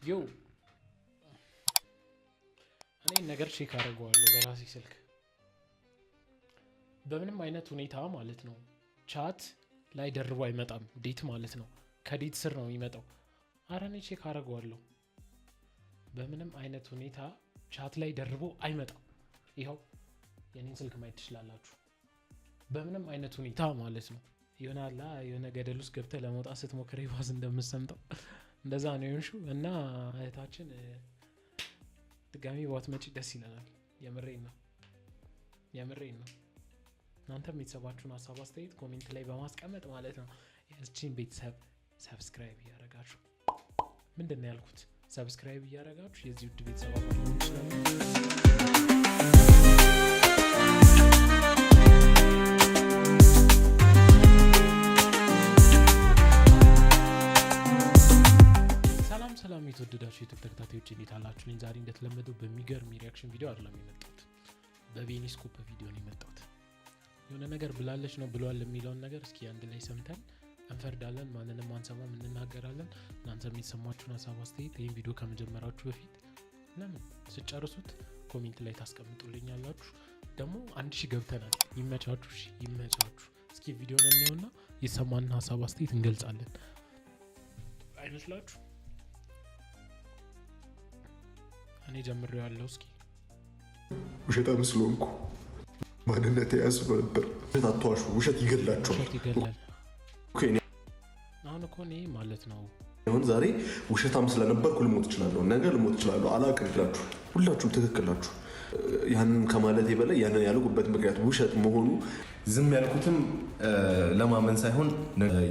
ዮ እኔ ነገር ቼክ አደርገዋለሁ በራሴ ስልክ በምንም አይነት ሁኔታ ማለት ነው። ቻት ላይ ደርቦ አይመጣም። ዴት ማለት ነው። ከዴት ስር ነው የሚመጣው። አረ እኔ ቼክ አደርገዋለሁ። በምንም አይነት ሁኔታ ቻት ላይ ደርቦ አይመጣም። ይኸው የኔን ስልክ ማየት ትችላላችሁ። በምንም አይነት ሁኔታ ማለት ነው። ይሆናላ የሆነ ገደል ውስጥ ገብተህ ለመውጣት ስትሞክር ይባስ እንደምትሰምጠው እንደዛ ነው የሆንሽው። እና እህታችን ድጋሚ ባትመጪ ደስ ይለናል። የምሬን ነው። እናንተም ቤተሰባችሁን ሀሳብ አስተያየት ኮሜንት ላይ በማስቀመጥ ማለት ነው የዚህን ቤተሰብ ሰብስክራይብ እያደረጋችሁ ምንድን ነው ያልኩት? ሰብስክራይብ እያደረጋችሁ የዚህ ውድ ቤተሰብ አባል ይችላል። ሰላም የተወደዳችሁ ዩቲዩብ ተከታታዮች እንዴት አላችሁልኝ? ዛሬ እንደተለመደው በሚገርም ሪአክሽን ቪዲዮ አይደለም የመጣሁት፣ በቤኒስኮፕ ቪዲዮ ነው የመጣሁት። የሆነ ነገር ብላለች ነው ብሏል የሚለውን ነገር እስኪ አንድ ላይ ሰምተን እንፈርዳለን። ማንንም አንሰማም፣ እንናገራለን። እናንተም የተሰማችሁን ሀሳብ አስተያየት ይህን ቪዲዮ ከመጀመራችሁ በፊት ለምን ስጨርሱት ኮሜንት ላይ ታስቀምጡልኛላችሁ። ደግሞ 1000 ገብተናል። ይመቻችሁ። እስኪ ቪዲዮን እንየውና የሰማንን ሀሳብ አስተያየት እንገልጻለን። አይመስላችሁ? እኔ ጀምሬው ያለው እስኪ ውሸታም ስለሆንኩ ማንነት ያስብ ነበር። ውሸት አትዋሹ፣ ውሸት ይገላችኋል። አሁን እኮ እኔ ማለት ነው አሁን ዛሬ ውሸታም ስለነበርኩ ልሞት እችላለሁ፣ ነገ ልሞት እችላለሁ። አላውቅም ብላችሁ ሁላችሁም ትክክል ናችሁ። ያንን ከማለት በላይ ያንን ያልኩበት ምክንያት ውሸት መሆኑ ዝም ያልኩትም ለማመን ሳይሆን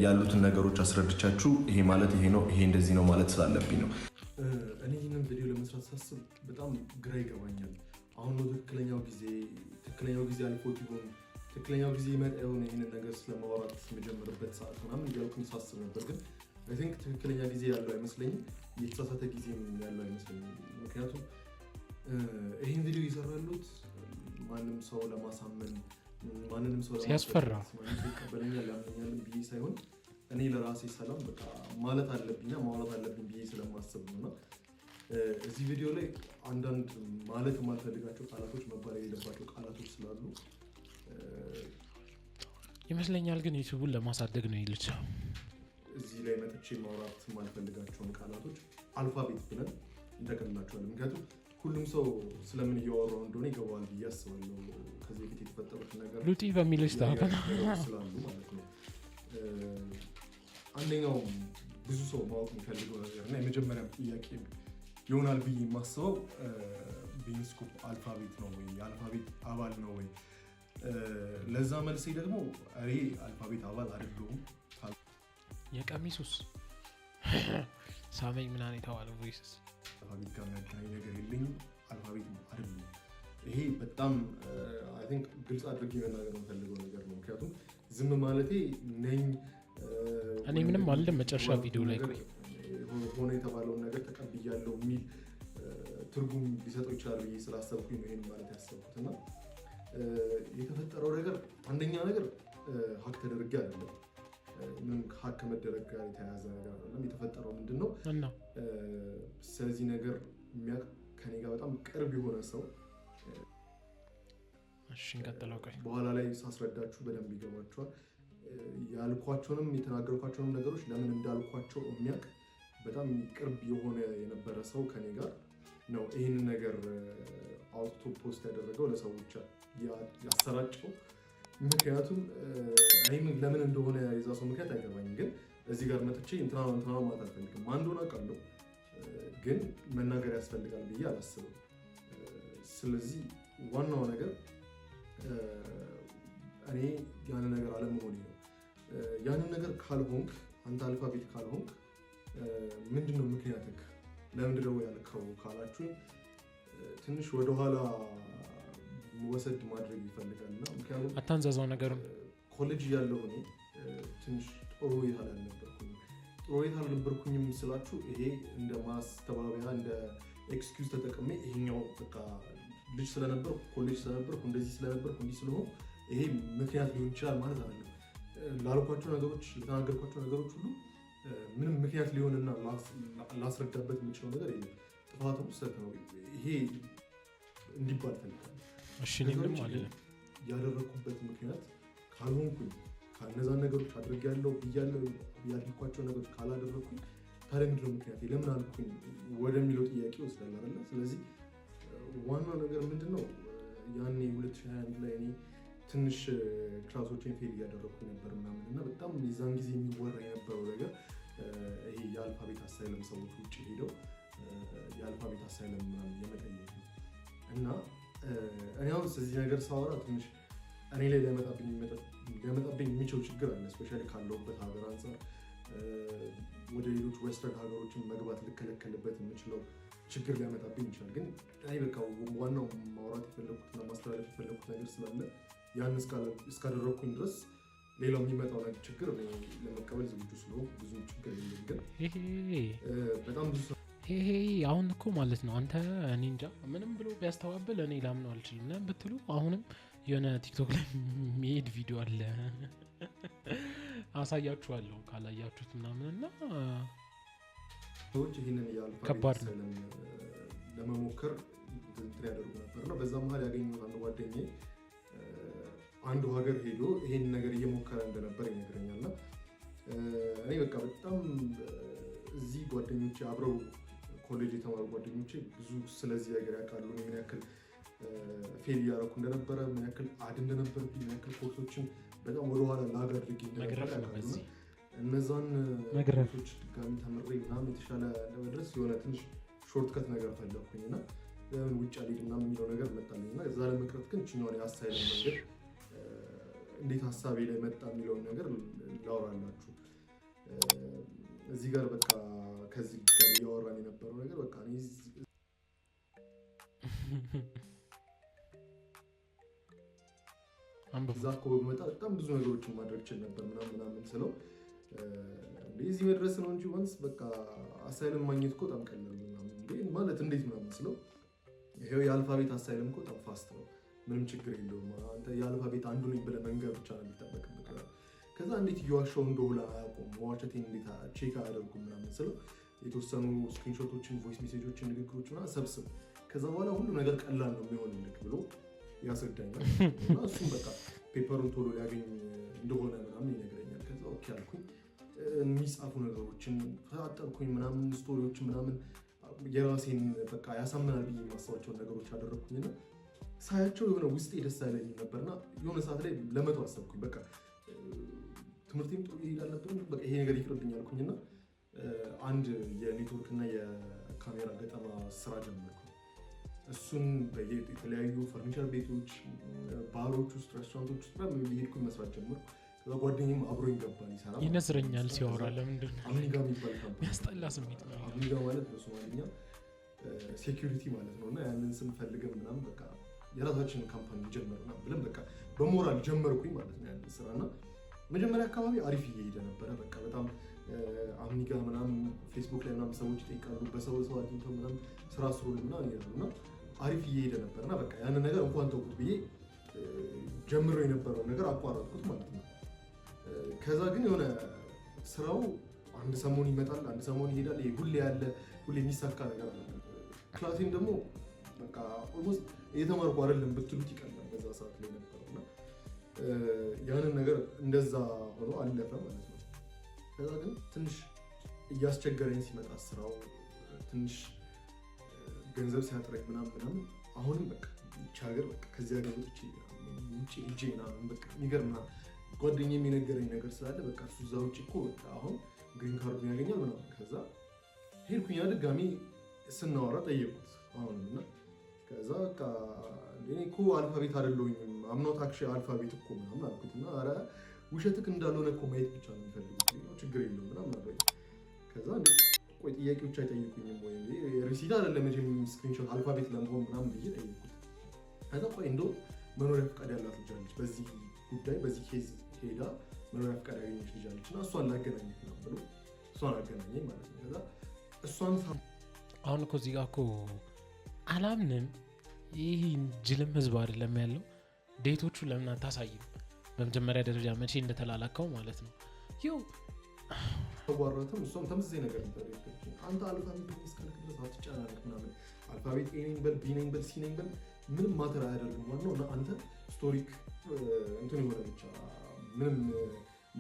ያሉትን ነገሮች አስረድቻችሁ ይሄ ማለት ይሄ ነው፣ ይሄ እንደዚህ ነው ማለት ስላለብኝ ነው። እኔ ይህንን ቪዲዮ ለመስራት ሳስብ በጣም ግራ ይገባኛል። አሁን ነው ትክክለኛው ጊዜ አልፎት ይሆን? ትክክለኛው ጊዜ ይመጣ የሆነ ይህንን ነገር ስለማውራት የምጀምርበት ሰዓት ምናምን እያልኩኝ ሳስብ ነበር። ግን አይ ቲንክ ትክክለኛ ጊዜ ያለው አይመስለኝም፣ የተሳሳተ ጊዜ ያለው አይመስለኝም። ምክንያቱም ይህን ቪዲዮ ይሰራሉት ማንም ሰው ለማሳመን ማንንም ሰው ሲያስፈራ ይቀበለኛል ያምነኛል ብዬ ሳይሆን እኔ ለራሴ ሰላም በቃ ማለት አለብኝና ማውራት አለብኝ ብዬ ስለማስብ ነውና እዚህ ቪዲዮ ላይ አንዳንድ ማለት የማልፈልጋቸው ቃላቶች መባል የሌለባቸው ቃላቶች ስላሉ ይመስለኛል። ግን ዩቲዩቡን ለማሳደግ ነው ይልቻ እዚህ ላይ መጥቼ ማውራት የማልፈልጋቸውን ቃላቶች አልፋቤት ብለን እንጠቀልላቸዋለን። ምክንያቱም ሁሉም ሰው ስለምን እያወራው እንደሆነ ይገባዋል ብዬ አስባለሁ። ከዚህ በፊት የተፈጠሩት ነገር ሉጢ በሚልሽ ስላሉ ማለት ነው። አንደኛው ብዙ ሰው ማወቅ የሚፈልገው ነገር እና የመጀመሪያ ጥያቄ ይሆናል ብዬ የማስበው ቤኒስኮፕ አልፋቤት ነው ወይ? የአልፋቤት አባል ነው ወይ? ለዛ መልሴ ደግሞ እኔ አልፋቤት አባል አይደለሁም። የቀሚሱስ ሳመኝ ምናምን የተባለው ቮይስስ አልፋቤት ጋር የሚያገናኝ ነገር የለኝም። አልፋቤት አይደለም። ይሄ በጣም አይ ቲንክ ግልጽ አድርጌ መናገር የምፈልገው ነገር ነው። ምክንያቱም ዝም ማለቴ ነኝ እኔ ምንም አልልም። መጨረሻ ቪዲዮ ላይ ቆይ ሆነ የተባለውን ነገር ተቀብያለሁ የሚል ትርጉም ሊሰጠው ይችላል ብዬ ስላሰብኩኝ ነው ይሄን ማለት ያሰብኩት። እና የተፈጠረው ነገር አንደኛ ነገር ሀክ ተደርጌ አይደለም፣ ምንም ሀክ ከመደረግ ጋር የተያያዘ ነገር አይደለም። የተፈጠረው ምንድነው እና ስለዚህ ነገር የሚያውቅ ከኔ ጋር በጣም ቅርብ የሆነ ሰው እንቀጥለው ቆይ በኋላ ላይ ሳስረዳችሁ በደንብ ይገባችኋል። ያልኳቸውንም የተናገርኳቸውንም ነገሮች ለምን እንዳልኳቸው የሚያውቅ በጣም ቅርብ የሆነ የነበረ ሰው ከኔ ጋር ነው ይህንን ነገር አውጥቶ ፖስት ያደረገው ለሰዎች ያሰራጨው። ምክንያቱም እኔም ለምን እንደሆነ የዛ ሰው ምክንያት አይገባኝም። ግን እዚህ ጋር መጥቼ እንትና ማለት አልፈልግም። ማን እንደሆነ አውቃለሁ፣ ግን መናገር ያስፈልጋል ብዬ አላስብም። ስለዚህ ዋናው ነገር እኔ ያንን ነገር አለመሆኔ ነው። ያንን ነገር ካልሆንክ አንተ አልፋቤት ካልሆንክ ምንድነው ምክንያትህ? ለምንድነው ያልከው ካላችሁኝ ትንሽ ወደኋላ ወሰድ ማድረግ ይፈልጋልና ምክንያቱም አታንዛዛው ነገሩን ኮሌጅ ያለው እኔ ትንሽ ጥሩ ሁኔታ አልነበርኩኝም ስላችሁ ይሄ እንደ ማስተባበያ እንደ ኤክስኪውዝ ተጠቅሜ ይሄኛው በቃ ልጅ ስለነበርኩ ኮሌጅ ስለነበርኩ እንደዚህ ስለነበርኩ እንዲህ ስለሆነ ይሄ ምክንያት ሊሆን ይችላል ማለት አይደለም። ላልኳቸው ነገሮች ለተናገርኳቸው ነገሮች ሁሉ ምንም ምክንያት ሊሆንና ላስረዳበት የምችለው ነገር የለም። ጥፋቱ ስህተት ነው ይሄ እንዲባል ፈልጋለሁ። እሺ እኔም አልልም ያደረኩበት ምክንያት ካልሆንኩኝ ከነዛን ነገሮች አድርጌያለሁ ብያለሁ ያልኳቸው ነገሮች ካላደረኩኝ ታዲያ ምንድን ነው ምክንያት ለምን አልኩኝ ወደሚለው ጥያቄ ወስዳል አይደለ? ስለዚህ ዋናው ነገር ምንድነው ያኔ 2021 ላይ እኔ ትንሽ ክላሶችን ፌል እያደረኩኝ ነበር ምናምን እና በጣም የዛን ጊዜ የሚወራ የነበረው ነገር ይሄ የአልፋቤት አሳይለም ሰዎች ውጭ ሄደው የአልፋቤት አሳይለም ምናምን የመጠየቅ እና እኔ አሁን ስለዚህ ነገር ሳወራ ትንሽ እኔ ላይ ሊያመጣብኝ የሚችለው ችግር አለ። እስፔሻሊ ካለሁበት ሀገር አንጻር ወደ ሌሎች ዌስተርን ሀገሮችን መግባት ልከለከልበት የምችለው ችግር ሊያመጣብኝ ይችላል። ግን እኔ በቃ ዋናው ማውራት የፈለኩትና ማስተላለፍ የፈለኩት ነገር ስላለ ያን እስካደረግኩኝ ድረስ ሌላው የሚመጣው ነገር ችግር ለመቀበል ዝግጁ ስለሆንኩ ብዙ ችግር የለም። ግን በጣም ብዙ ይሄ አሁን እኮ ማለት ነው አንተ እኔ እንጃ ምንም ብሎ ቢያስተባብል እኔ ላምነው አልችልም። ለምን ብትሉ አሁንም የሆነ ቲክቶክ ላይ የሚሄድ ቪዲዮ አለ አሳያችኋለሁ ካላያችሁት ምናምን እና ሰዎች ይህንን የአልፋቤት ለመሞከር እንትን ያደርጉ ነበር እና በዛ መሀል ያገኙት አንድ ጓደኛዬ አንዱ ሀገር ሄዶ ይሄን ነገር እየሞከረ እንደነበር ይነግረኛል። እና እኔ በቃ በጣም እዚህ ጓደኞቼ አብረው ኮሌጅ የተማሩ ጓደኞቼ ብዙ ስለዚህ ነገር ያውቃሉ። ምን ያክል ፌል እያደረኩ እንደነበረ፣ ምን ያክል አድ እንደነበርብኝ፣ ምን ያክል ኮርሶችን በጣም ወደኋላ ላግ አድርጌ እንደነበረ ያውቃሉ። እነዛን ኮርሶች ድጋሚ ተምሬ ምናምን የተሻለ ለመድረስ የሆነ ትንሽ ሾርትከት ነገር ፈለግኩኝ እና ለምን ውጭ አልሄድም ምናምን የሚለው ነገር መጣልኝ እና እዛ ለመቅረት ግን ችኛውን የአሳይለም መንገድ እንዴት ሀሳቤ ላይ መጣ የሚለውን ነገር ላውራላችሁ። እዚህ ጋር በቃ ከዚህ ጋር እያወራን የነበረው ነገር በቃ እዛ እኮ በመጣ በጣም ብዙ ነገሮችን ማድረግ ችል ነበር ምናምን ስለው እዚህ መድረስ ነው እንጂ ዋንስ በቃ አሳይለም ማግኘት እኮ በጣም ቀላል ምናምን ማለት እንዴት ምናምን ስለው ይሄው የአልፋቤት አሳይለም እኮ በጣም ፋስት ነው፣ ምንም ችግር የለውም። አንተ የአልፋቤት አንዱ ነኝ ብለህ መንገር ብቻ ነው የሚጠበቅብህ። ከዛ እንዴት እየዋሻው እንደሆነ አያውቁም፣ መዋሸቴን እንዴት ቼክ አያደርጉም ምናምን ስለው የተወሰኑ ስክሪንሾቶችን፣ ቮይስ ሜሴጆችን፣ ንግግሮች ምናምን ሰብስብ፣ ከዛ በኋላ ሁሉ ነገር ቀላል ነው የሚሆንልህ ብሎ ያስረዳኛል። እና እሱም በቃ ፔፐሩን ቶሎ ሊያገኝ እንደሆነ ምናምን ይነግረኛል። ከዛ ኦኬ አልኩኝ። የሚጻፉ ነገሮችን አጠብኩኝ ምናምን ስቶሪዎችን ምናምን የራሴን በቃ ያሳምናል ብዬ የማስባቸውን ነገሮች አደረግኩኝና ሳያቸው የሆነ ውስጤ ደስ አይለኝም ነበርና የሆነ ሰዓት ላይ ለመተው አሰብኩኝ። በቃ ትምህርቴም ጥሩ ይሄዳል ነበር፣ በቃ ይሄ ነገር ይቅርብኝ አልኩኝና አንድ የኔትወርክ እና የካሜራ ገጠማ ስራ ጀመርኩ። እሱን የተለያዩ ፈርኒቸር ቤቶች፣ ባሮች ውስጥ፣ ሬስቶራንቶች ውስጥ የሄድኩኝ መስራት ጀመርኩ። ከዛ ጓደኛዬም አብሮኝ ገባል ይሰራ ይነዝረኛል ሲያወራ። ለምንድን ነው አሚጋ የሚባል ካምፓኒ ያስጠላ ስሜት ነው። አሚጋ ማለት በሶማሊኛ ሴኪሪቲ ማለት ነው። እና ያንን ስም ፈልገን ምናምን በቃ የራሳችንን ካምፓኒ ጀመርና ብለን በቃ በሞራል ጀመርኩኝ ማለት ነው ያንን ስራ። እና መጀመሪያ አካባቢ አሪፍ እየሄደ ነበረ። በቃ በጣም አሚጋ ምናምን ፌስቡክ ላይ ምናምን ሰዎች ይጠይቃሉ፣ በሰው አግኝተው ምናምን ስራ ስሩልን ምናምን ይላሉ እና አሪፍ እየሄደ ነበር። እና በቃ ያንን ነገር እንኳን ተውኩት ብዬ ጀምሮ የነበረውን ነገር አቋረጥኩት ማለት ነው። ከዛ ግን የሆነ ስራው አንድ ሰሞን ይመጣል፣ አንድ ሰሞን ይሄዳል። ይሄ ሁሌ ያለ ሁሌ የሚሳካ ነገር አለ። ክላሴም ደግሞ በቃ ኦልሞስት እየተማርኩ አይደለም ብትሉት ይቀላል በዛ ሰዓት ላይ ነበር እና ያንን ነገር እንደዛ ሆኖ አለፈ ማለት ነው። ከዛ ግን ትንሽ እያስቸገረኝ ሲመጣ ስራው ትንሽ ገንዘብ ሲያጥረኝ ምናምን አሁንም በቃ ይህች ሀገር በቃ ከዚህ ሀገር ውጭ ሂጄ ምናምን በቃ የሚገርም ጓደኛዬ የሚነገረኝ ነገር ስላለ በቃ እሱ እዛ ውጭ እኮ በቃ አሁን ግሪን ካርድ ያገኛል ምናምን። ከዛ ሄድኩኝ ድጋሚ ስናወራ ጠየቁት አሁንም እና ከዛ በቃ እኔ እኮ አልፋቤት አይደለሁኝም አምኖት አክሽ አልፋቤት እኮ ምናምን አልኩት እና ኧረ ውሸትክ እንዳልሆነ እኮ ማየት ብቻ ነው የሚፈልጉት ችግር የለውም ምናምን አለ። ከዛ ቆይ ጥያቄዎች አይጠይቁኝም ወይ ሪሲት አይደለም መቼም ስክሪንሾት አልፋቤት ለመሆን ምናምን ብዬ ጠየቁት። ከዛ ቆይ እንደው መኖሪያ ፈቃድ ያላት ልጅ አለች በዚህ ጉዳይ በዚህ ኬዝ ሄዳ መኖሪያ ፈቃድ ያገኘች ልጅ አለች እና እሷን ላገናኘት ነው ብሎ እሷን አገናኘኝ ማለት ነው። ከዛ እሷን አሁን እኮ እዚህ ጋር እኮ አላምንም። ይህ ጅልም ህዝብ አይደለም ያለው። ዴቶቹ ለምን አታሳይም? በመጀመሪያ ደረጃ መቼ እንደተላላከው ማለት ነው። ይው ተዋራተም እሷም ተመሳሳይ ነገር እንደተደረገች አንተ አልፋቤት እስካልክ ድረስ አትጨናነቅ ምናምን አልፋቤት ኤ ነኝ በል ቢ ነኝ በል ሲ ነኝ በል ምንም ማተር አያደርግም ዋናው እና አንተ ስቶሪክ እንትን የሆነ ብቻ ምንም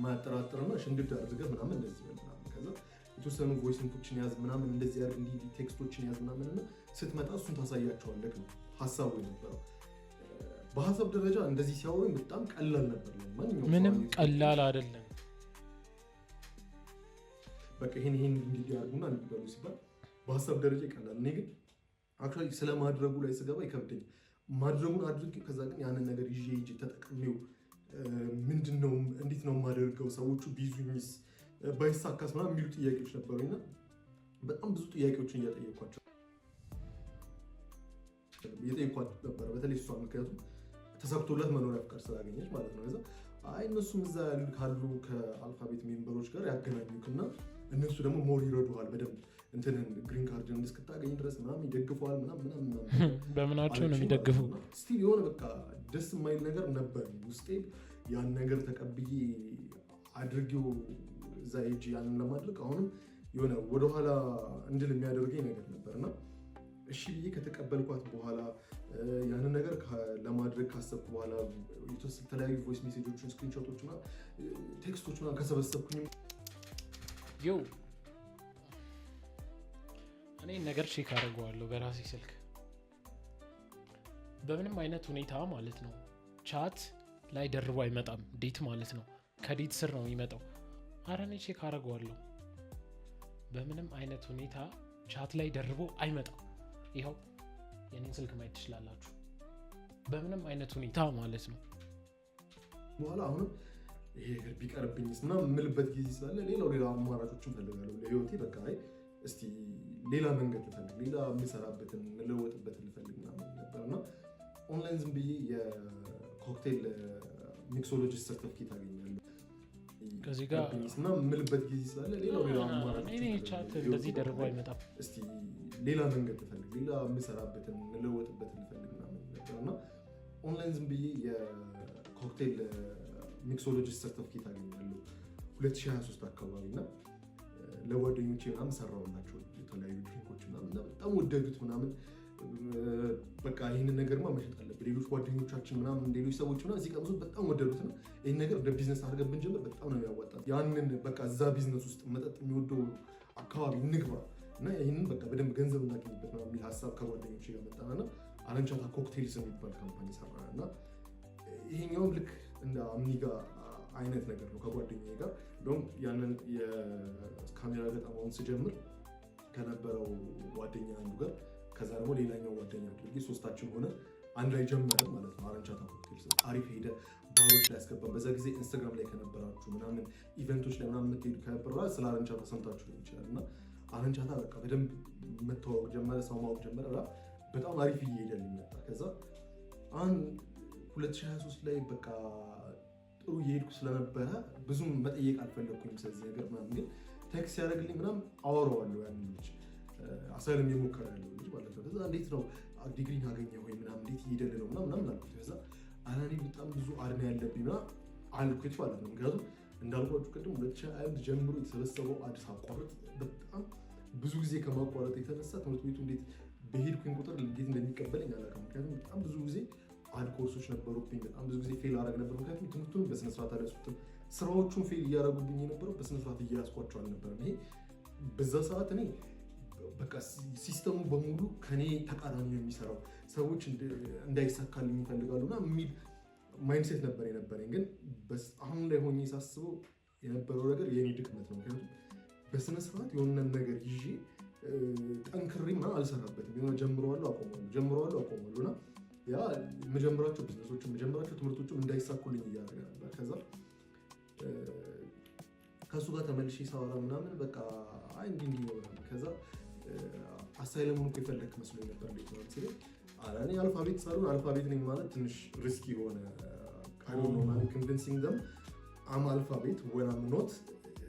ማያጠራጥርና ሽንድድ አድርገህ ምናምን እንደዚህ በል ምናምን ከዛ የተወሰኑ ቮይስ ኢንፑቶችን ያዝ ምናምን እንደዚህ ያርግ እንዲህ ቴክስቶችን ያዝ ምናምን እና ስትመጣ እሱን ታሳያቸዋለህ ነው ሀሳቡ የነበረው። በሀሳብ ደረጃ እንደዚህ ሲያወሩኝ በጣም ቀላል ነበር። ምንም ቀላል አይደለም። በቃ ይሄን እንዲህ ያርጉና እንዲበሉ ሲባል በሀሳብ ደረጃ ይቀላል። እኔ ግን አክቹዋሊ ስለማድረጉ ላይ ስገባ ይከብደኝ። ማድረጉን አድርጌ ከዛ ግን ያንን ነገር ይዤ ተጠቅሜው ምንድነው እንዴት ነው የማደርገው ሰዎቹ ቢዙኝስ ባይሳካስ ምናምን የሚሉ ጥያቄዎች ነበሩና በጣም ብዙ ጥያቄዎችን እየጠየኳቸው ነበር። በተለይ እሷ ምክንያቱም ተሳክቶላት መኖሪያ ፍቃድ ስላገኘች ማለት ነው። ከዛ አይ እነሱም እዛ ካሉ ከአልፋቤት ሜምበሮች ጋር ያገናኙክና እነሱ ደግሞ ሞር ይረዱሃል በደንብ እንትንን ግሪን ካርድን እስክታገኝ ድረስ ምናምን ይደግፈዋል ምናምን በምናቸው ነው የሚደግፉ። ስቲል የሆነ በቃ ደስ የማይል ነገር ነበር ውስጤ። ያን ነገር ተቀብዬ አድርጌው እዛ ሄጄ ያንን ለማድረግ አሁንም የሆነ ወደኋላ እንድል የሚያደርገኝ ነገር ነበርና እሺ ብዬ ከተቀበልኳት በኋላ ያንን ነገር ለማድረግ ካሰብኩ በኋላ የተለያዩ ቮይስ ሜሴጆችን ስክሪንሾቶችና ቴክስቶችና ከሰበሰብኩኝ እኔ ነገር ቼክ አድርገዋለሁ በራሴ ስልክ በምንም አይነት ሁኔታ ማለት ነው። ቻት ላይ ደርቦ አይመጣም ዴት ማለት ነው። ከዴት ስር ነው የሚመጣው። አረ እኔ ቼክ አድርገዋለሁ በምንም አይነት ሁኔታ ቻት ላይ ደርቦ አይመጣም። ይኸው የኔን ስልክ ማየት ትችላላችሁ። በምንም አይነት ሁኔታ ማለት ነው። በኋላ አሁንም ይሄ ነገር ቢቀርብኝስ ምናምን የምልበት ጊዜ ስላለ ሌላ አማራጮችን ፈልጋለሁ ለህይወቴ። በቃ እስቲ ሌላ መንገድ ልፈልግ፣ ሌላ የምሰራበትን የምለወጥበትን ልፈልግ ምናምን ነበርና ኦንላይን ዝም ብዬ የኮክቴል ሚክሶሎጂስት ሰርተፍኬት አገኛለሁ ከዚህ ጋር ምናምን የምልበት ጊዜ ስላለ ሌላ አማራጮችን ቻት እንደዚህ ደርቦ አይመጣም። እስቲ ሌላ መንገድ ልፈልግ፣ ሌላ የምሰራበትን የምለወጥበትን ልፈልግ ምናምን ነበርና ኦንላይን ዝም ብዬ የኮክቴል ሚክሶሎጂስት ሰርተፍኬት አገኛለሁ 2023 አካባቢ እና ለጓደኞቼ ምናምን ሰራሁላቸው የተለያዩ ድሪንኮች ምናምን እና በጣም ወደዱት ምናምን። በቃ ይህንን ነገርማ መሸጥ አለብን ሌሎች ጓደኞቻችን ምናምን ሌሎች ሰዎች ምናምን ሲቀምሱት በጣም ወደዱት ነው። ይህን ነገር እንደ ቢዝነስ አድርገን ብንጀምር በጣም ነው ያዋጣል። ያንን በቃ እዛ ቢዝነስ ውስጥ መጠጥ የሚወደው አካባቢ እንግባ እና ይህንን በቃ በደንብ ገንዘብ እናገኝበት ነው የሚል ሀሳብ ከጓደኞቼ ጋር መጣና አረንቻታ ኮክቴልስ የሚባል ካምፓኒ ሰራ እና ይሄኛውም ልክ እንደ አምኒጋ አይነት ነገር ነው ከጓደኛዬ ጋር። እንደውም ያንን የካሜራ ገጠማውን ስጀምር ከነበረው ጓደኛ አንዱ ጋር ከዛ ደግሞ ሌላኛው ጓደኛ አድርጌ ሶስታችን ሆነ አንድ ላይ ጀመርን ማለት ነው። አረንቻታ ኮክቴልስ አሪፍ ሄደ። ባሮች ላይ ያስገባን። በዛ ጊዜ ኢንስታግራም ላይ ከነበራችሁ ምናምን ኢቨንቶች ላይ ምናምን የምትሄዱ ከነበረ ስለ አረንቻታ ሰምታችሁ ሊሆን ይችላል እና አረንቻታ በቃ በደንብ መታወቅ ጀመረ፣ ሰው ማወቅ ጀመረ። በጣም አሪፍ እየሄደልኝ መጣ። ከዛ አሁን 2023 ላይ በቃ ጥሩ እየሄድኩ ስለነበረ ብዙም መጠየቅ አልፈለግኩኝም ስለዚህ ነገር ምናምን። ግን ቴክስት ያደርግልኝ ምናምን አወራዋለሁ ያንን ልጅ አሳይለም የሞከረ ያለው ልጅ ማለት ነው። ከዛ እንዴት ነው ዲግሪን አገኘ ወይ ምናምን እንዴት እየሄደልህ ነው ምናምን አልኩት። ከዛ እኔ በጣም ብዙ አድና ያለብኝ ምናምን አልኩት ማለት ነው። ምክንያቱም እንዳልኳችሁ ቅድም 2021 ጀምሮ የተሰበሰበው አዲስ አቋረጥ በጣም ብዙ ጊዜ ከማቋረጥ የተነሳ ትምህርት ቤቱ እንዴት በሄድኩኝ ቁጥር እንዴት እንደሚቀበለኝ አላውቅም። ምክንያቱም በጣም ብዙ ጊዜ አድ ኮርሶች ነበሩብኝ። በጣም ብዙ ጊዜ ፌል አደረግ ነበር። ምክንያቱም ትምህርቱን በስነስርዓት አልያዝኩትም። ስራዎቹን ፌል እያደረጉብኝ የነበረው በስነስርዓት እያያዝኳቸው አልነበረም። ይሄ በዛ ሰዓት እኔ በቃ ሲስተሙ በሙሉ ከኔ ተቃራኒ ነው የሚሰራው፣ ሰዎች እንዳይሳካልኝ ይፈልጋሉ እና የሚል ማይንድሴት ነበር የነበረኝ። ግን አሁን ላይ ሆኜ ሳስበው የነበረው ነገር የኔ ድክመት ነው። ምክንያቱም በስነስርዓት የሆነን ነገር ይዤ ጠንክሬ ምናምን አልሰራበትም። የሆነ ጀምረዋለሁ አቆማለሁ እና ያ የመጀመራቸው ቢዝነሶችም የመጀመራቸው ትምህርቶችም እንዳይሳኩልኝ እያደረገ ነበር። ከዛ ከእሱ ጋር ተመልሼ ሳወራ ምናምን በቃ እንዲህ ነው። ከዛ አሳይለሙን እኮ የፈለክ መስሎኝ ነበር እንዴት ነው ሲለኝ፣ እኔ አልፋቤት ሳልሆን አልፋቤት ነኝ ማለት ትንሽ ሪስኪ የሆነ ኮንቪንሲንግ ደም አም አልፋቤት when I'm not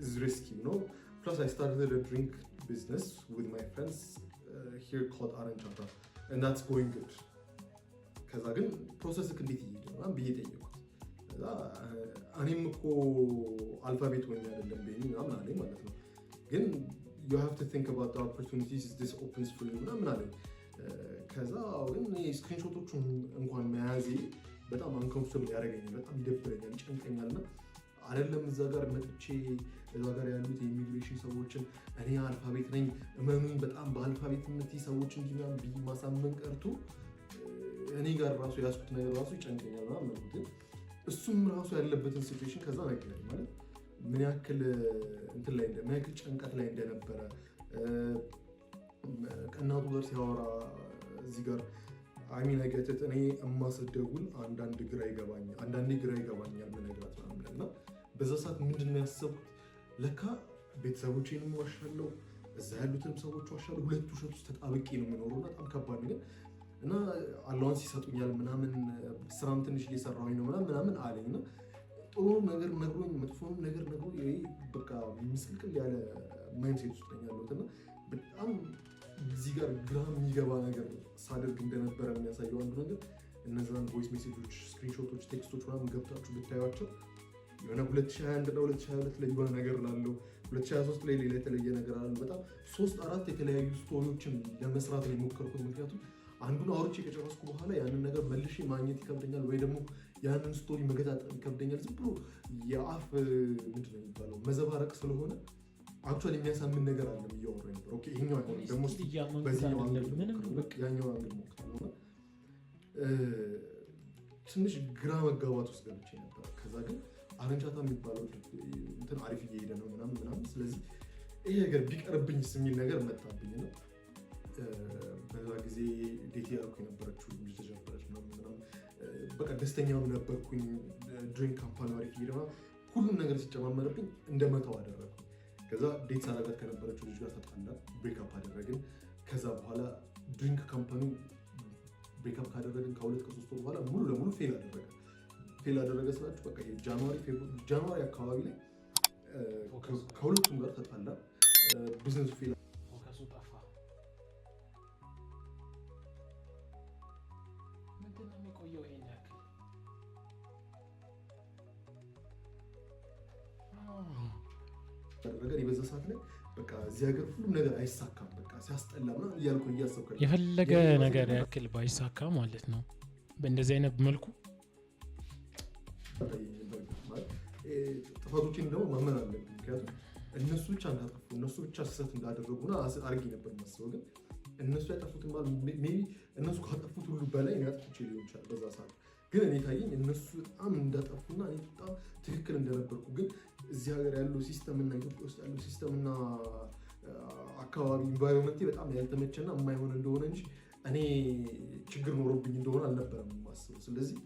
is risky, you know. Plus I started a drink business with my friends here called Aranchata and that's going good. ከዛ ግን ፕሮሰስክ እንዴት እየሄደ ነው ብዬ ጠየኩት። ከዛ እኔም እኮ አልፋቤት ሆኜ አይደለም ቤኒ ምናምን አለኝ ማለት ነው። ግን you have to think about the opportunities this opens for you ምናምን አለኝ። ከዛ ግን ስክሪንሾቶቹን እንኳን መያዜ በጣም አንኮምፎርታብል ያደርገኛል፣ በጣም ይደብረኛል፣ ይጨንቀኛል። እና አይደለም እዛ ጋር መጥቼ እዛ ጋር ያሉት የኢሚግሬሽን ሰዎችን እኔ አልፋቤት ነኝ እመኑኝ በጣም በአልፋቤትነት ሰዎች እንዲናም ብዬ ማሳመን ቀርቶ እኔ ጋር ራሱ ያስኩት ነገር ራሱ ይጨንቀኛል ምናምን። ግን እሱም ራሱ ያለበትን ሲቹዌሽን ከዛ ነገረኝ ማለት ምን ያክል እንትን ላይ ምን ያክል ጭንቀት ላይ እንደነበረ ከእናቱ ጋር ሲያወራ እዚህ ጋር አሚን አይገትት እኔ እማሰደጉን አንዳንዴ ግራ ይገባኛል ምነግራት ምናምን እና በዛ ሰዓት ምንድን ነው ያሰብኩት ለካ ቤተሰቦቼንም ዋሻለሁ እዛ ያሉትንም ሰዎች ዋሻለሁ፣ ሁለት ውሸት ውስጥ ተጣብቄ ነው የምኖረው። በጣም ከባድ ነገር እና አላዋንስ ይሰጡኛል ምናምን ስራም ትንሽ እየሰራሁኝ ነው ምናምን አለኝ እና ጥሩ ነገር ነግሮኝ መጥፎም ነገር ነግሮኝ በቃ ምስቅልቅል ያለ ማይንድሴት ውስጥ ነኝ ያለሁት እና በጣም እዚህ ጋር ግራ የሚገባ ነገር ሳደርግ እንደነበረ የሚያሳየው አንዱ ነገር እነዛን ቮይስ ሜሴጆች፣ ስክሪንሾቶች፣ ቴክስቶች ምናምን ገብታችሁ ብታዩዋቸው የሆነ 2021 እና 2022 ላይ የሆነ ነገር ላለው 2023 ላይ ሌላ የተለየ ነገር አለ። በጣም 3-4 የተለያዩ ስቶሪዎችን ለመስራት ነው የሞከርኩት። ምክንያቱም አንዱን አውርቼ ከጨረስኩ በኋላ ያንን ነገር መልሼ ማግኘት ይከብደኛል፣ ወይ ደግሞ ያንን ስቶሪ መገጣጠም ይከብደኛል። ዝም ብሎ የአፍ ምንድን ነው የሚባለው መዘባረቅ ስለሆነ አክቹዋሊ የሚያሳምን ነገር አለ እያወራ ነበር። ኦኬ ይሄኛው አይሆንም ደግሞ በዚህኛው አንግል ያኛው አንግል ሞክራለሁ። ትንሽ ግራ መጋባት ውስጥ ገብቼ ነበር። ከዛ ግን አረንቻታ የሚባለው እንትን አሪፍ እየሄደ ነው ምናምን። ስለዚህ ይሄ ነገር ቢቀርብኝስ የሚል ነገር መጣብኝ ነው። በዛ ጊዜ ዴት ያልኩ የነበረችው ልጅ ተጀመረች ምናምን በቃ ደስተኛም ነበርኩኝ። ድሪንክ ካምፓኒ አሪፍ እየሄደ ሁሉም ነገር ሲጨማመርብኝ እንደመተው አደረግኩ። ከዛ ዴት ሳላጋት ከነበረችው ልጅ ጋር ተጣላ፣ ብሬክአፕ አደረግን። ከዛ በኋላ ድሪንክ ካምፓኒ ብሬክአፕ ካደረግን ከ2-3 ወር በኋላ ሙሉ ለሙሉ ፌል አደረገ ስላችሁ በቃ ጃንዋሪ አካባቢ ላይ ከሁለቱም ጋር ተጣላ። ቢዝነሱ ፌል ፎከሱ ጠፋ። ምንድን ነው የሚቆየው ይሄን ያክል? ነገር የበዛ ሰዓት ላይ በቃ እዚህ ሀገር ሁሉም ነገር አይሳካም፣ በቃ ሲያስጠላ ምናምን እያልኩ እያሰብኩ የፈለገ ነገር ያክል ባይሳካ ማለት ነው በእንደዚህ አይነት መልኩ ጥፋቶችን ደግሞ ማመን አለብኝ። ምክንያቱም እነሱ ብቻ እንዳጠፉ እነሱ ብቻ ስህተት እንዳደረጉና አድርጌ ነበር የማስበው። ግን እነሱ ያጠፉትን ማለት ሜይ ቢ እነሱ ካጠፉት ሁሉ በላይ እኔ አጥፍቼ ሊሆን ይችላል በዛ ሰዓት። ግን እኔ ታየኝ እነሱ በጣም እንዳጠፉና እኔ በጣም ትክክል እንደነበርኩ። ግን እዚህ ሀገር ያለው ሲስተምና ኢትዮጵያ ውስጥ ያለው ሲስተምና አካባቢ ኢንቫይሮንመንቴ በጣም ያልተመቸና የማይሆን እንደሆነ እንጂ እኔ ችግር ኖሮብኝ እንደሆነ አልነበረም የማስበው። ስለዚህ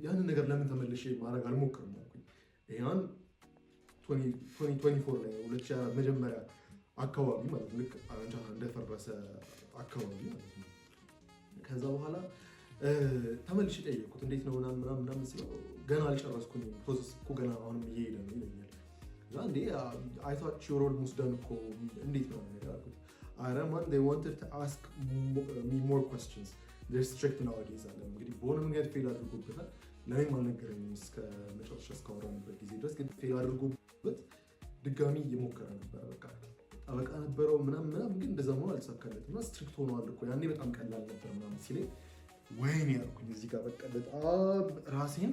ያንን ነገር ለምን ተመልሼ ማድረግ አልሞክርም አልኩኝ። ይሄን 2024 ላይ 2024 መጀመሪያ አካባቢ ማለት ነው፣ ልክ አረንቻታ እንደፈረሰ አካባቢ ማለት ነው። ከዛ በኋላ ተመልሼ ጠየቁት እንዴት ነው ምናምን ስለው ገና አልጨረስኩኝም፣ ፕሮሰስ እኮ ገና አሁንም እየሄደ ነው ይለኛል። እዛ እንዴ I thought you're almost done እኮ እንዴት ነው ነገር አልኩት። ኧረ ማን they wanted to ask me more questions, they're strict nowadays አለ። እንግዲህ በሆነ መንገድ ፌል አድርጎበታል። ለእኔም አልነገረኝም እስከ መጨረሻ እስካወራንበት ጊዜ ድረስ። ግን ፌል አድርጎበት ድጋሚ እየሞከረ ነበር። በቃ ጠበቃ ነበረው ምናምን ግን እንደዛ መሆን አልተሳካለትም እና ስትሪክት ሆነዋል እኮ ያኔ በጣም ቀላል ነበር ምናምን ሲለኝ ወይኔ ያልኩኝ እዚህ ጋር በቃ በጣም ራሴን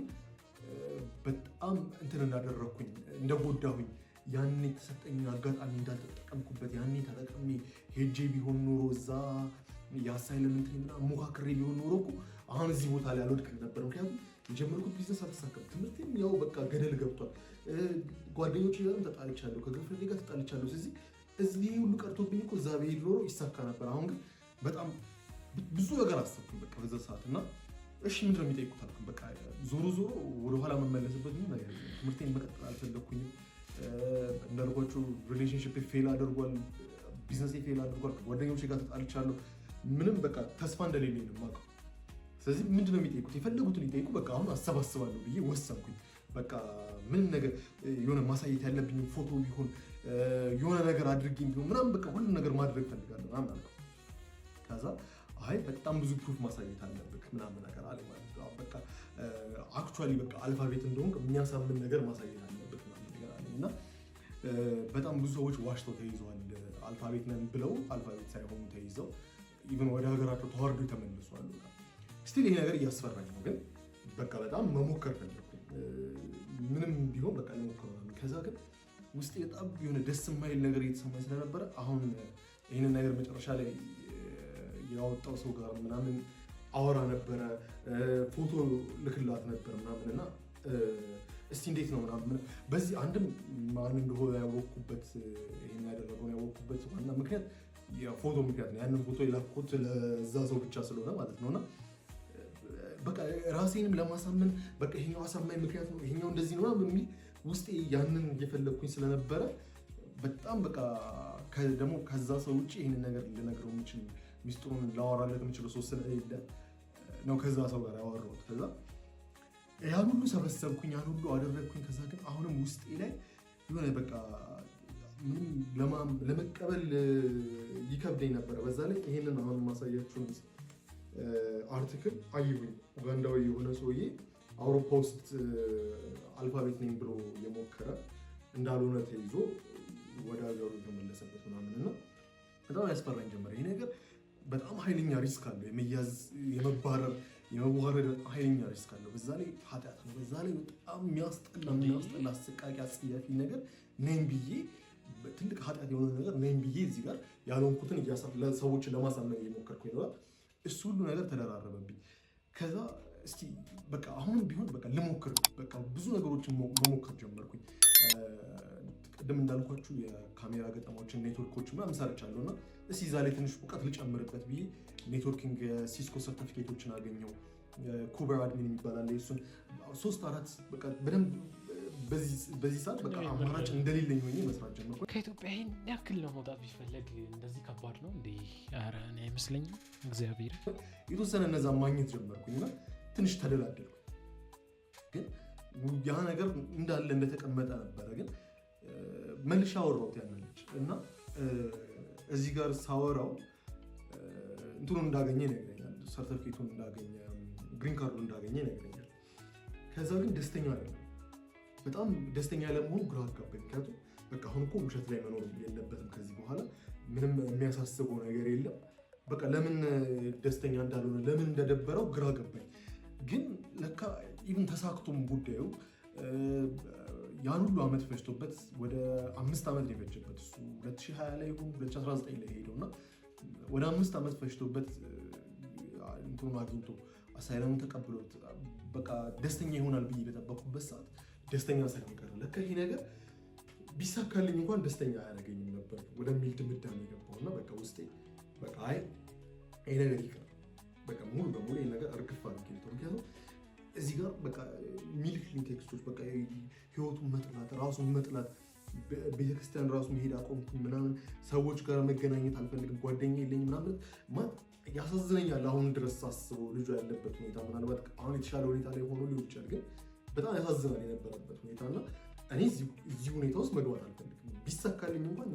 በጣም እንትን እንዳደረግኩኝ እንደጎዳሁኝ፣ ያኔ የተሰጠኝ አጋጣሚ እንዳልተጠቀምኩበት፣ ያኔ ተጠቅሜ ሄጄ ቢሆን ኖሮ እዛ የአሳይለም እንትን ምናምን ሞካክሬ ቢሆን ኖሮ እኮ አሁን እዚህ ቦታ ላይ አልወድቅም ነበር። ምክንያቱም የጀመርኩት ቢዝነስ አልተሳካም፣ ትምህርቴም ያው በቃ ገደል ገብቷል፣ ጓደኞቼ ጋርም ተጣልቻለሁ፣ ከገርፍሬንዴ ጋር ተጣልቻለሁ። ስለዚህ እዚህ ሁሉ ቀርቶብኝ እኮ እዛ ብሄድ ኖሮ ይሳካ ነበር። አሁን ግን በጣም ብዙ ነገር አሰብኩኝ በቃ በዛ ሰዓት እና እሺ ምንድነው የሚጠይቁት አልኩኝ። በቃ ዞሮ ወደኋላ መመለስበት ምን ነገር ትምህርቴን መቀጠል አልፈለኩኝም። እንዳልኳችሁ ሪሌሽንሺፕ ፌል አድርጓል፣ ቢዝነስ ፌል አድርጓል፣ ከጓደኞቼ ጋር ተጣልቻለሁ። ምንም በቃ ተስፋ እንደሌለኝ ነው የማውቀው። ስለዚህ ምንድነው የሚጠይቁት? የፈለጉትን ሊጠይቁ በቃ አሁን አሰባስባለሁ ብዬ ወሰንኩኝ። በቃ ምን ነገር የሆነ ማሳየት ያለብኝ ፎቶ ቢሆን የሆነ ነገር አድርጌ ቢሆን ምናምን በቃ ሁሉም ነገር ማድረግ ፈልጋለሁ ምናምን አልኩ። ከዛ አይ በጣም ብዙ ፕሩፍ ማሳየት አለብህ ምናምን ነገር አለ ማለት ነው። በቃ አክቹዋሊ በቃ አልፋቤት እንደሆንክ የሚያሳምን ነገር ማሳየት አለብህ ምናምን ነገር አለ እና በጣም ብዙ ሰዎች ዋሽተው ተይዘዋል። አልፋቤት ነን ብለው አልፋቤት ሳይሆኑ ተይዘው ኢቨን ወደ ሀገራቸው ተዋርዶ ተመልሷል። ስቲል ይሄ ነገር እያስፈራኝ ነው፣ ግን በቃ በጣም መሞከር ፈለኩኝ። ምንም ቢሆን በቃ ለሞከር ነው። ከዛ ግን ውስጤ በጣም የሆነ ደስ የማይል ነገር እየተሰማኝ ስለነበረ አሁን ይህንን ነገር መጨረሻ ላይ ያወጣው ሰው ጋር ምናምን አወራ ነበረ፣ ፎቶ ልክላት ነበር ምናምን እና እስቲ እንዴት ነው ምናምን በዚህ አንድም ማን እንደሆነ ያወቅኩበት ይሄን ያደረገውን ያወቅኩበት ዋና ምክንያት የፎቶ ምክንያት ነው። ያንን ፎቶ የላኩት ለዛ ሰው ብቻ ስለሆነ ማለት ነውና በቃ ራሴንም ለማሳመን በቃ ይሄኛው አሳማኝ ምክንያት ነው ይሄኛው እንደዚህ ነው ምናምን የሚል ውስጤ ያንን እየፈለግኩኝ ስለነበረ በጣም በቃ ደግሞ ከዛ ሰው ውጭ ይሄንን ነገር ልነግረው የምችል ሚስጥሩን ላወራለት የምችለው ሰው ስለሌለ ነው ከዛ ሰው ጋር ያወራሁት። ከዛ ያን ሁሉ ሰበሰብኩኝ፣ ያን ሁሉ አደረግኩኝ። ከዛ ግን አሁንም ውስጤ ላይ የሆነ በቃ ምንም ለመቀበል ይከብደኝ ነበረ። በዛ ላይ ይሄንን አሁን ማሳያችሁን አርቲክል አየሁኝ። ኡጋንዳዊ የሆነ ሰውዬ አውሮፓ ውስጥ አልፋቤት ነኝ ብሎ የሞከረ እንዳልሆነ ተይዞ ወደ ሀገሩ የተመለሰበት ምናምን እና በጣም ያስፈራኝ ጀመረ። ይሄ ነገር በጣም ኃይለኛ ሪስክ አለው፣ የመያዝ የመባረር የመዋረድ ኃይለኛ ሪስክ አለው። በዛ ላይ ኃጢአት ነው። በዛ ላይ በጣም የሚያስጠላ አሰቃቂ አስጸያፊ ነገር ነኝ ብዬ ትልቅ ኃጢአት የሆነ ነገር ነኝ ብዬ እዚህ ጋር ያልሆንኩትን ሰዎችን ለማሳመን እየሞከርኩኝ ነው። እሱ ሁሉ ነገር ተደራረበብኝ። ከዛ እስቲ በቃ አሁንም ቢሆን በቃ ልሞክር፣ በቃ ብዙ ነገሮችን መሞከር ጀመርኩኝ። ቅድም እንዳልኳችሁ የካሜራ ገጠማዎችን ኔትወርኮችን ምናምን ሰርቻለሁ እና እስቲ እዛ ላይ ትንሽ እውቀት ልጨምርበት ብዬ ኔትወርኪንግ የሲስኮ ሰርቲፊኬቶችን አገኘው። ኩበር አድሚን የሚባላል እሱን 3-4 በቃ በደንብ በዚህ ሰዓት በቃ አማራጭ እንደሌለኝ ሆኜ መስራት ጀመርኩ። ከኢትዮጵያ ይሄን ያክል ለመውጣት ቢፈለግ እንደዚህ ከባድ ነው እንዴ? ኧረ እኔ አይመስለኝም። እግዚአብሔር የተወሰነ እነዛ ማግኘት ጀመርኩኝና ትንሽ ተደላደልኩ። ግን ያ ነገር እንዳለ እንደተቀመጠ ነበረ። ግን መልሼ አወራሁት ያንን ልጅ እና እዚህ ጋር ሳወራው እንትኑን እንዳገኘ ይነግረኛል፣ ሰርቲፊኬቱን እንዳገኘ፣ ግሪን ካርዱን እንዳገኘ ይነግረኛል። ከዛ ግን ደስተኛ አይደለም። በጣም ደስተኛ ያለመሆኑ ግራ አጋባኝ። ምክንያቱም በቃ አሁን እኮ ውሸት ላይ መኖር የለበትም ከዚህ በኋላ ምንም የሚያሳስበው ነገር የለም። በቃ ለምን ደስተኛ እንዳልሆነ ለምን እንደደበረው ግራ ገባኝ። ግን ለካ ኢቭን ተሳክቶም ጉዳዩ ያን ሁሉ ዓመት ፈጅቶበት ወደ 5 ዓመት ነው የፈጀበት። እሱ 2020 ላይ ይሁን 2019 ላይ ሄደውና ወደ 5 ዓመት ፈጅቶበት እንትኑን አግኝቶ አሳይለሙን ተቀብሎት በቃ ደስተኛ ይሆናል ብዬ በጠበቅኩበት ሰዓት ደስተኛ ሳይሆን ቀረ። ለካ ይሄ ነገር ቢሳካልኝ እንኳን ደስተኛ አያደርገኝም ነበር ወደሚል ድምዳሜ የገባውና በቃ ውስጤ በቃ አይ ይሄ ነገር ይቀር፣ በቃ ሙሉ በሙሉ ይሄ ነገር እርግፍ አድርጌ ልተው። ምክንያቱም እዚህ ጋር በቃ ሚልክልኝ ቴክስቶች በቃ ህይወቱን መጥላት፣ ራሱን መጥላት፣ ቤተክርስቲያን ራሱ መሄድ አቆምኩኝ ምናምን፣ ሰዎች ጋር መገናኘት አልፈልግም፣ ጓደኛ የለኝ ምናምን ማለት ያሳዝነኛል። አሁን ድረስ ሳስበው ልጁ ያለበት ሁኔታ ምናልባት አሁን የተሻለ ሁኔታ ላይ ሆኖ ሊሆን ይችላል፣ ግን በጣም ያሳዝናል የነበረበት ሁኔታና እኔ እዚህ ሁኔታ ውስጥ መግባት አልፈልግም። ቢሳካልኝ እንኳን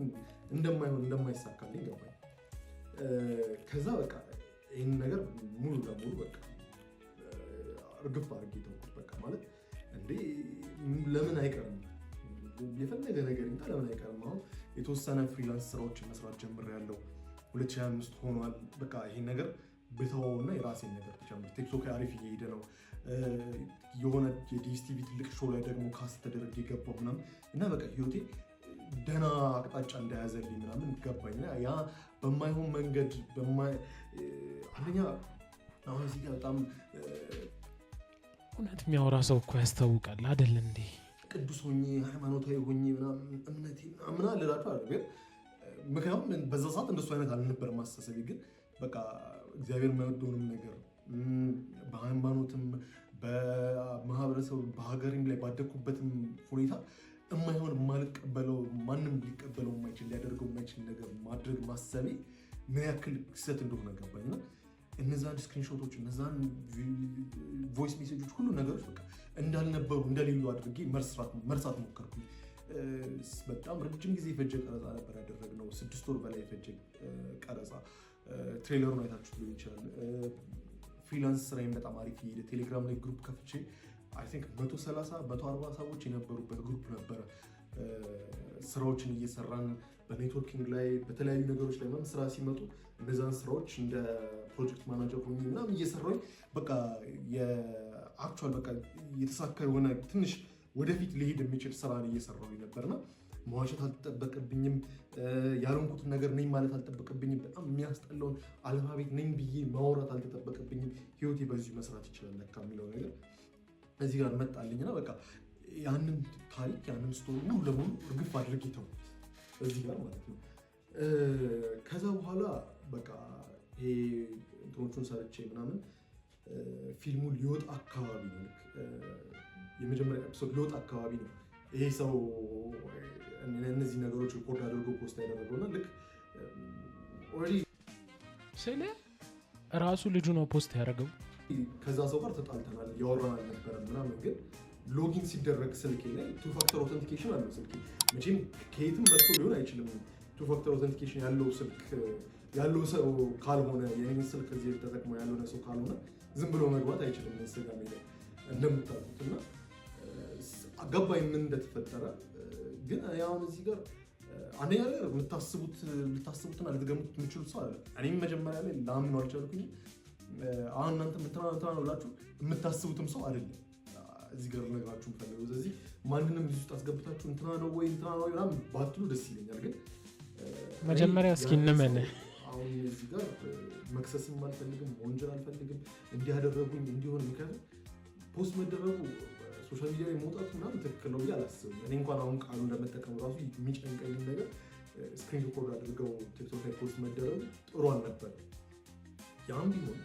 እንደማይሳካልኝ ገባኝ። ከዛ በቃ ይህን ነገር ሙሉ ለሙሉ በቃ እርግፍ አድርጌ ተውኩት። በቃ ማለት እንዴ ለምን አይቀርም የፈለገ ነገር ይምጣ ለምን አይቀርም። አሁን የተወሰነ ፍሪላንስ ስራዎችን መስራት ጀምሬያለሁ። 2025 ሆኗል። በቃ ይሄን ነገር ብተወውና የራሴን ነገር ተጨምር። ቲክቶክ አሪፍ እየሄደ ነው። የሆነ የዲኤስቲቪ ትልቅ ሾው ላይ ደግሞ ካስት ተደረገ የገባው ምናምን እና በቃ ህይወቴ ደህና አቅጣጫ እንደያዘልኝ ምናምን ገባኝ። ያ በማይሆን መንገድ አንደኛ አሁን እዚህ ጋር በጣም እውነት የሚያወራ ሰው እኮ ያስታውቃል አይደል እንዴ? ቅዱስ ሆኜ ሃይማኖታዊ ሆኜ እምነቴ ምናምን ልላቸው አለ። ግን ምክንያቱም በዛ ሰዓት እንደሱ አይነት አልነበረም ማስተሳሰቤ። ግን በቃ እግዚአብሔር የማይወደውንም ነገር በሃይማኖትም በማህበረሰብ በሀገሪም ላይ ባደኩበትም ሁኔታ የማይሆን የማልቀበለው ማንም ሊቀበለው የማይችል ሊያደርገው የማይችል ነገር ማድረግ ማሰቤ ምን ያክል ስህተት እንደሆነ ገባኝና እነዛን ስክሪንሾቶች እነዛን ቮይስ ሜሴጆች ሁሉ ነገሮች በቃ እንዳልነበሩ እንደሌሉ አድርጌ መርሳት ሞከርኩኝ። በጣም ረጅም ጊዜ የፈጀ ቀረጻ ነበር ያደረግነው። 6 ወር በላይ የፈጀ ቀረጻ። ትሬለሩን አይታችሁ ሊሆን ይችላል። ፍሪላንስ ስራዬን በጣም አሪፍ የሄደ ቴሌግራም ላይ ግሩፕ ከፍቼ አይ ቲንክ 130-140 ሰዎች የነበሩበት ግሩፕ ነበረ። ስራዎችን እየሰራን በኔትወርኪንግ ላይ በተለያዩ ነገሮች ላይ ምናምን ስራ ሲመጡ እነዛን ስራዎች እንደ ፕሮጀክት ማናጀር ሆኜ ምናምን እየሰራሁኝ በቃ የአክቹዋል በቃ የተሳካ የሆነ ትንሽ ወደፊት ሊሄድ የሚችል ስራ እየሰራሁኝ ነበርና መዋሸት አልተጠበቅብኝም። ያልሆንኩትን ነገር ነኝ ማለት አልተጠበቅብኝም። በጣም የሚያስጠላውን አልፋቤት ነኝ ብዬ ማውራት አልተጠበቅብኝም። ህይወቴ በዚሁ መስራት ይችላል ለካ የሚለው ነገር እዚህ ጋር መጣልኝና በቃ ያንን ታሪክ ያንን ስቶሪ ሙሉ ለሙሉ እርግፍ አድርጌ ተውኩት እዚህ ጋር ማለት ነው። ከዛ በኋላ በቃ ይሄ እንትኖቹን ሰርቼ ምናምን ፊልሙ ሊወጣ አካባቢ ነው የመጀመሪያ ኤፒሶድ ሊወጣ አካባቢ ነው ይሄ ሰው እነዚህ ነገሮች ሪፖርት አድርጎ ፖስት ያደረገውና ልክ ኦልሬዲ ስለ ራሱ ልጁ ነው ፖስት ያደረገው። ከዛ ሰው ጋር ተጣልተናል ያወራን አልነበረም ምናምን፣ ግን ሎጊን ሲደረግ ስልኬ ላይ ቱ ፋክተር ኦተንቲኬሽን አለው ስልኬ። መቼም ከየትም መጥቶ ሊሆን አይችልም። ቱ ፋክተር ኦተንቲኬሽን ያለው ስልክ ያለው ሰው ካልሆነ የኔን ስልክ እዚህ ተጠቅሞ ያልሆነ ሰው ካልሆነ ዝም ብሎ መግባት አይችልም ኢንስታግራም ላይ እንደምታውቁት። እና አገባኝ ምን እንደተፈጠረ። ግን አሁን እዚህ ጋር አንደኛ ነገር ልታስቡትን ልትገምቱት የምችሉት ሰው አለ። እኔም መጀመሪያ ላይ ላምነው አልቻልኩኝም። አሁን እናንተ እንትና ነው ብላችሁ የምታስቡትም ሰው አይደለም እዚህ ጋር ልነግራችሁ የምፈልገው። ስለዚህ ማንንም እዚህ ውስጥ አስገብታችሁ እንትና ነው ወይ ምናምን ባትሉ ደስ ይለኛል። ግን መጀመሪያ እስኪ እንመን። አሁን እዚህ ጋር መክሰስም አልፈልግም፣ ወንጀል አልፈልግም፣ እንዲያደረጉኝ እንዲሆን። ምክንያቱም ፖስት መደረጉ ሶሻል ሚዲያ ላይ መውጣቱ ምናምን ትክክል ነው ብዬ አላስብም። እኔ እንኳን አሁን ቃሉ እንደመጠቀሙ ራሱ የሚጨንቀኝ ነገር ስክሪን ሪኮርድ አድርገው ቲክቶክ ላይ ፖስት መደረጉ ጥሩ አልነበረም። ያም ቢሆን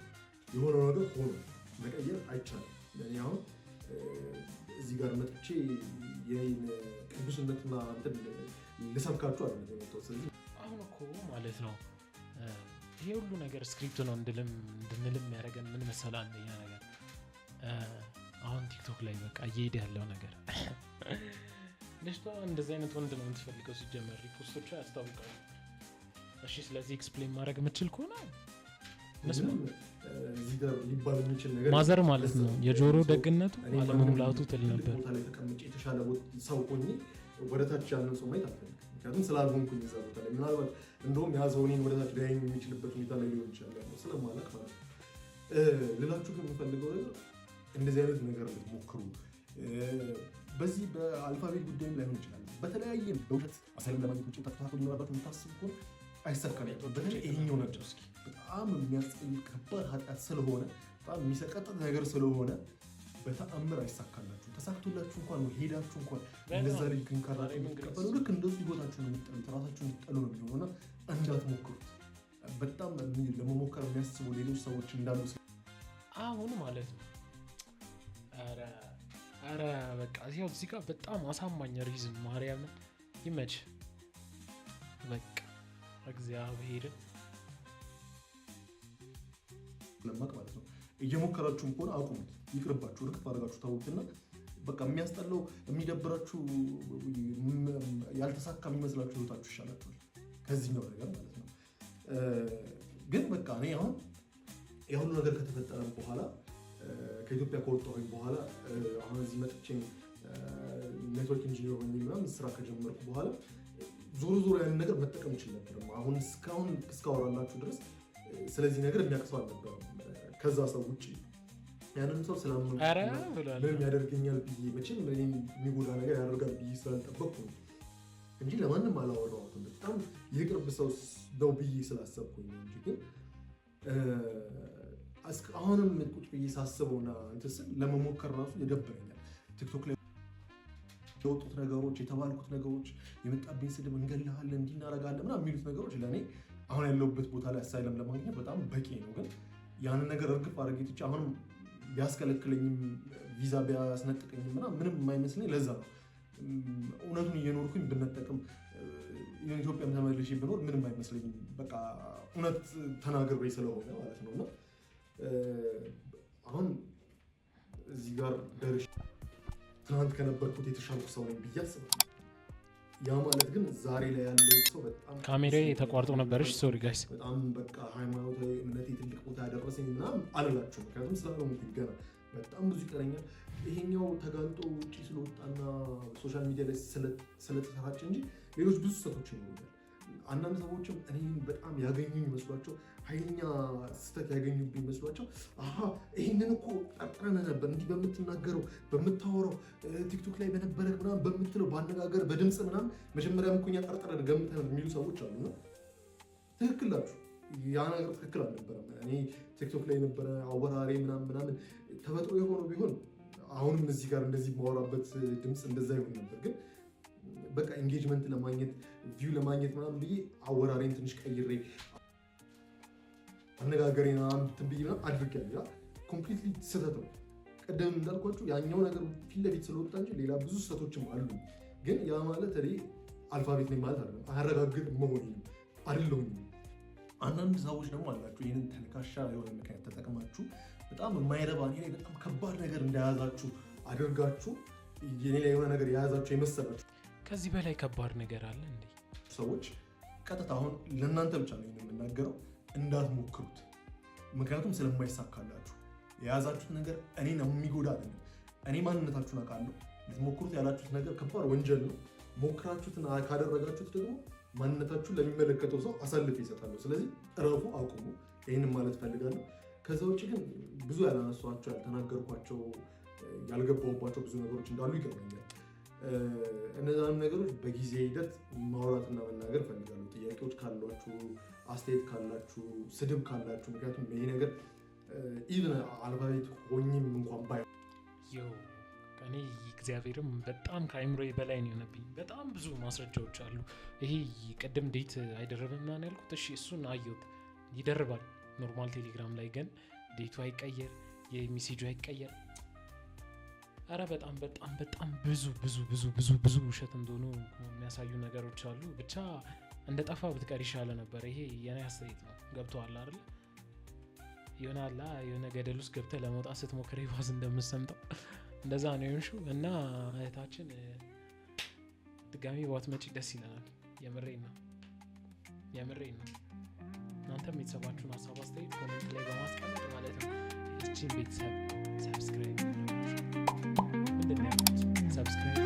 የሆነው ነገር ሆኖ መቀየር አይቻልም። እኔ አሁን እዚህ ጋር መጥቼ የኔን ቅዱስነትና እንትን ልሰብካችሁ አይደለም የመጣሁት። ስለዚህ አሁን እኮ ማለት ነው ይሄ ሁሉ ነገር ስክሪፕት ነው እንድንልም ያደረገን ምን መሰለህ? አንደኛ ነገር አሁን ቲክቶክ ላይ በቃ እየሄደ ያለው ነገር ልጅቷ እንደዚህ አይነት ወንድ ነው የምትፈልገው። ሲጀመር ሪፖስቶቿ ያስታውቃሉ። እሺ፣ ስለዚህ ኤክስፕሌን ማድረግ የምትችል ከሆነ እዚህ ጋር ሊባል የሚችል ነገር ማዘር ማለት ነው የጆሮ ደግነቱ አለመሙላቱ ትል ነበር። ቦታ ላይ ተቀምጬ የተሻለ ሰው ሆኜ ወደታች ያለን ሰው ማየት አልፈልግም። ምክንያቱም ስላልሆንኩኝ እዛ ቦታ ላይ ምናልባት እንደውም ያ ሰው እኔን ወደታች ሊያየኝ የሚችልበት ሁኔታ ላይ ሊሆን ይችላል ያለው ስለማላውቅ ማለት ነው። ልላችሁ ግን የምፈልገው ነገር እንደዚህ አይነት ነገር ልትሞክሩ በዚህ በአልፋቤት ጉዳይም ላይሆን ይችላል። በተለያየ በውሸት አሳይለም ለማግኘት ውጭ ተከታተሉ ይኖራባችሁ የምታስቡ ከሆነ አይሳካም። በተለይ ይሄኛው ነገር በጣም የሚያስጠይቅ ከባድ ኃጢአት ስለሆነ በጣም የሚሰቀጥጥ ነገር ስለሆነ በተአምር አይሳካላችሁ። ተሳክቶላችሁ እንኳን ሄዳችሁ እንኳን እንደዛ ልጅ ግን ካራችሁ የምትቀበሉ ልክ እንደዚህ ህይወታችሁን የምትጠሉት ራሳችሁን የምትጠሉ ነው የሚሆነውና እንዳትሞክሩት። በጣም ለመሞከር የሚያስቡ ሌሎች ሰዎች እንዳሉ አሁን ማለት ነው። ኧረ በቃ እዚህ ጋር በጣም አሳማኝ ሪዝን ማርያምን ይመች በቃ እግዚአብሔርን ለማቅ ማለት ነው። እየሞከራችሁም ከሆነ አቁሙት፣ ይቅርባችሁ፣ ርክፍ አድርጋችሁ ታውቁትና በቃ የሚያስጠላው የሚደብራችሁ ያልተሳካ የሚመስላችሁ ህይወታችሁ ይሻላችኋል ከዚህኛው ነገር ማለት ነው። ግን በቃ እኔ አሁን የሁሉ ነገር ከተፈጠረ በኋላ ከኢትዮጵያ ከወጣሁኝ በኋላ አሁን እዚህ መጥቼ ኔትወርክ ኢንጂነር ሆኜ ምናምን ስራ ከጀመርኩ በኋላ ዞሮ ያንን ነገር መጠቀም ይችል ነበር። አሁን እስካወራላችሁ ድረስ ስለዚህ ነገር የሚያቅሰው አልነበረም ከዛ ሰው ውጭ። ያንን ሰው ስላመንኩ ምንም ያደርገኛል ብዬ መቼም የሚጎዳ ነገር ያደርጋል ብዬ ስላልጠበቅኩ እንጂ ለማንም አላወራሁትም። በጣም የቅርብ ሰው ነው ብዬ ስላሰብኩኝ እንጂ ግን አሁንም ቁጭ ብዬ ሳስበውና እንትን ስል ለመሞከር ራሱ ይደብረኛል። ቲክቶክ ላይ የወጡት ነገሮች፣ የተባልኩት ነገሮች፣ የመጣብኝ ስድብ፣ እንገልሃለን፣ እንዲህ እናደርጋለን ምናምን የሚሉት ነገሮች ለእኔ አሁን ያለሁበት ቦታ ላይ አሳይለም ለማግኘት በጣም በቂ ነው። ግን ያንን ነገር እርግፍ አድርጌ ትቼ አሁንም ቢያስከለክለኝም ቪዛ ቢያስነጥቀኝም ምንም የማይመስለኝ ለዛ ነው። እውነቱን እየኖርኩኝ ብንጠቅም ኢትዮጵያም ተመልሼ ብኖር ምንም አይመስለኝም። በቃ እውነት ተናግሬ ስለሆነ ማለት ነው። እና አሁን እዚህ ጋር ደርሼ ትናንት ከነበርኩት የተሻልኩ ሰው ነኝ ብዬ አስባለሁ። ያ ማለት ግን ዛሬ ላይ ያለው ሰው በጣም ካሜራዬ ተቋርጦ ነበረች። ሶሪ ጋይስ። በጣም በቃ ሃይማኖታዊ እምነቴ ትልቅ ቦታ ያደረሰኝ ምናምን አልላችሁም። ምክንያቱም ስላልሆንኩኝ ገና በጣም ብዙ ይቀረኛል። ይሄኛው ተጋልጦ ውጪ ስለወጣና ሶሻል ሚዲያ ላይ ስለተሰራጨ እንጂ ሌሎች ብዙ ስህተቶች ይኖሩኛል። አንዳንድ ሰዎችም እኔን በጣም ያገኙኝ መስሏቸው ኃይለኛ ስህተት ያገኙብኝ መስሏቸው ይህንን እኮ ጠርጥረን ነበር እንዲህ በምትናገረው በምታወራው ቲክቶክ ላይ በነበረ ምናምን በምትለው በአነጋገር በድምፅ ምናምን መጀመሪያም እኮ እኛ ጠርጥረን ገምተን የሚሉ ሰዎች አሉና ትክክል ናችሁ። ያ ነገር ትክክል አልነበረም። እኔ ቲክቶክ ላይ የነበረ አወራሬ ምናምን ተፈጥሮ የሆነው ቢሆን አሁንም እዚህ ጋር እንደዚህ ማወራበት ድምፅ እንደዛ ይሆን ነበር። ግን በቃ ኤንጌጅመንት ለማግኘት ቪው ለማግኘት ምናምን ብዬ አወራሬን ትንሽ ቀይሬ አነጋገሬን ምናምን ብዬ ምናምን አድርጌያለሁ። ያ ኮምፕሊትሊ ስህተት ነው። ቀደም እንዳልኳችሁ ያኛው ነገር ፊት ለፊት ስለወጣ እንጂ ሌላ ብዙ ስህተቶችም አሉ። ግን ያ ማለት እኔ አልፋቤት ነኝ ማለት አይደለም። አያረጋግጥ መሆን አይደለሁም። አንዳንድ ሰዎች ደግሞ አላችሁ ይህንን ተልካሻ የሆነ ምክንያት ተጠቅማችሁ በጣም የማይረባ እኔ ላይ በጣም ከባድ ነገር እንደያዛችሁ አድርጋችሁ የኔ ላይ የሆነ ነገር የያዛችሁ የመሰላችሁ ከዚህ በላይ ከባድ ነገር አለ እንዴ? ሰዎች ቀጥታ አሁን ለእናንተ ብቻ ነው የምናገረው፣ እንዳትሞክሩት። ምክንያቱም ስለማይሳካላችሁ የያዛችሁት ነገር እኔን የሚጎዳ አይደለም። እኔ ማንነታችሁን አውቃለሁ። ልትሞክሩት ያላችሁት ነገር ከባድ ወንጀል ነው። ሞክራችሁትን ካደረጋችሁት ደግሞ ማንነታችሁን ለሚመለከተው ሰው አሳልፌ ይሰጣለሁ። ስለዚህ እረፉ፣ አቁሙ። ይህንን ማለት ፈልጋለሁ። ከዛ ውጭ ግን ብዙ ያላነሷቸው ያልተናገርኳቸው ያልገባሁባቸው ብዙ ነገሮች እንዳሉ ይገባኛል። እነዛን ነገሮች በጊዜ ሂደት ማውራትና መናገር ፈልጋለሁ። ጥያቄዎች ካሏችሁ፣ አስተያየት ካላችሁ፣ ስድብ ካላችሁ፣ ምክንያቱም ይሄ ነገር ኢቭን አልፋቤት ሆኝም እንኳን ባይ እኔ እግዚአብሔርም በጣም ከአይምሮ በላይ ነው የሆነብኝ። በጣም ብዙ ማስረጃዎች አሉ። ይሄ ቅድም ዴት አይደረብም ምናምን ያልኩት እሺ፣ እሱን አየሁት፣ ይደርባል ኖርማል ቴሌግራም ላይ ግን ዴቱ አይቀየር፣ የሚሴጁ አይቀየር። አረ በጣም በጣም በጣም ብዙ ብዙ ብዙ ብዙ ብዙ ውሸት እንደሆኑ የሚያሳዩ ነገሮች አሉ። ብቻ እንደ ጠፋ ብትቀር ይሻለ ነበር። ይሄ የኔ አስተያየት ነው። ገብቶሃል አይደል? የሆነ ገደል ውስጥ ገብተህ ለመውጣት ስትሞክር ይባስ እንደምትሰምጠው እንደዛ ነው የሆንሽው። እና እህታችን ድጋሚ ባትመጪ ደስ ይለናል። የምሬን ነው። እናንተም ቤተሰባችሁን ሀሳብ አስተያየት ኮሜንት ላይ በማስቀመጥ ማለት ነው። እቺን ቤተሰብ ሰብስክራይብ ምንድን ነው ያልኩት? ሰብስክራይብ